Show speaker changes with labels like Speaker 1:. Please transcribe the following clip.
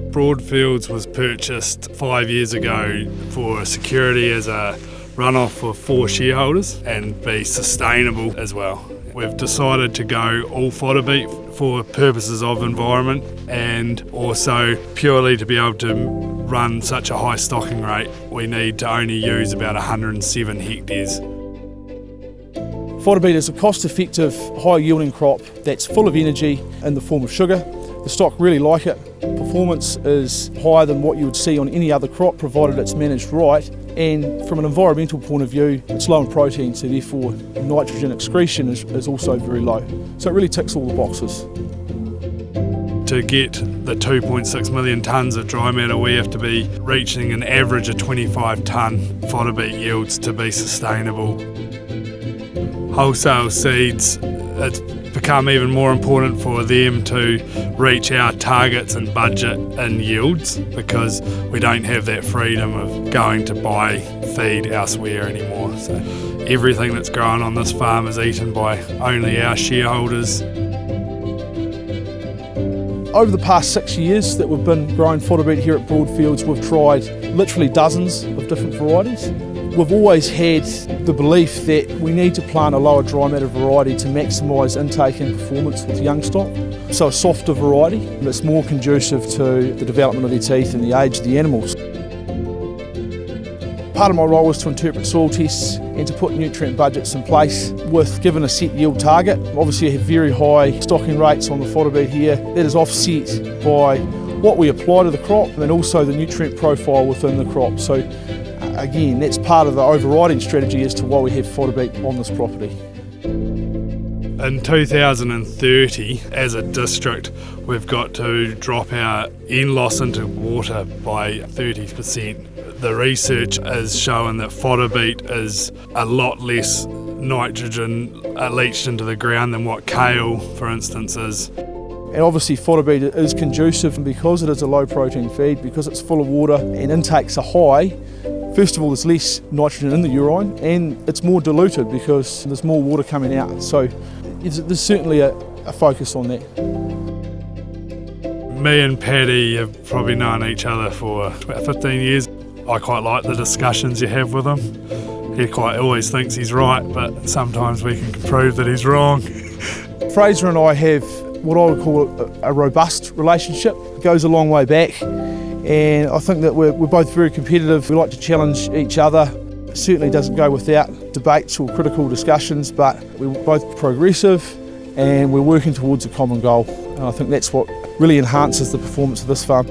Speaker 1: Broadfields was purchased 5 years ago for security as a runoff for 4 shareholders and be sustainable as well. We've decided to go all fodder beet for purposes of environment and also purely to be able to run such a high stocking rate. We need to only use about 107 hectares.
Speaker 2: Fodder beet is a cost-effective, high-yielding crop that's full of energy in the form of sugar. The stock really like it. Performance is higher than what you would see on any other crop, provided it's managed right. And from an environmental point of view, it's low in protein, so therefore nitrogen excretion is also very low. So it really ticks all the boxes.
Speaker 1: To get the 2.6 million tonnes of dry matter, we have to be reaching an average of 25 tonne fodder beet yields to be sustainable. Wholesale seeds, it's become even more important for them to reach our targets and budget and yields because we don't have that freedom of going to buy feed elsewhere anymore. So everything that's grown on this farm is eaten by only our shareholders.
Speaker 2: Over the past 6 years that we've been growing fodder beet here at Broadfields, we've tried literally dozens of different varieties. We've always had the belief that we need to plant a lower dry matter variety to maximise intake and performance with young stock. So a softer variety that's more conducive to the development of their teeth and the age of the animals. Part of my role was to interpret soil tests and to put nutrient budgets in place with given a set yield target. Obviously I have very high stocking rates on the fodder beet here. That is offset by what we apply to the crop and also the nutrient profile within the crop. So again, that's part of the overriding strategy as to why we have fodder beet on this property.
Speaker 1: In 2030, as a district, we've got to drop our N-loss into water by 30%. The research has shown that fodder beet is a lot less nitrogen leached into the ground than what kale, for instance, is.
Speaker 2: And obviously fodder beet is conducive because it is a low protein feed, because it's full of water and intakes are high. First of all, there's less nitrogen in the urine and it's more diluted because there's more water coming out. So there's certainly a focus on that.
Speaker 1: Me and Paddy have probably known each other for about 15 years. I quite like the discussions you have with him. He quite always thinks he's right, but sometimes we can prove that he's wrong.
Speaker 2: Fraser and I have what I would call a robust relationship. It goes a long way back. And I think that we're both very competitive. We like to challenge each other. It certainly doesn't go without debates or critical discussions, but we're both progressive and we're working towards a common goal. And I think that's what really enhances the performance of this farm.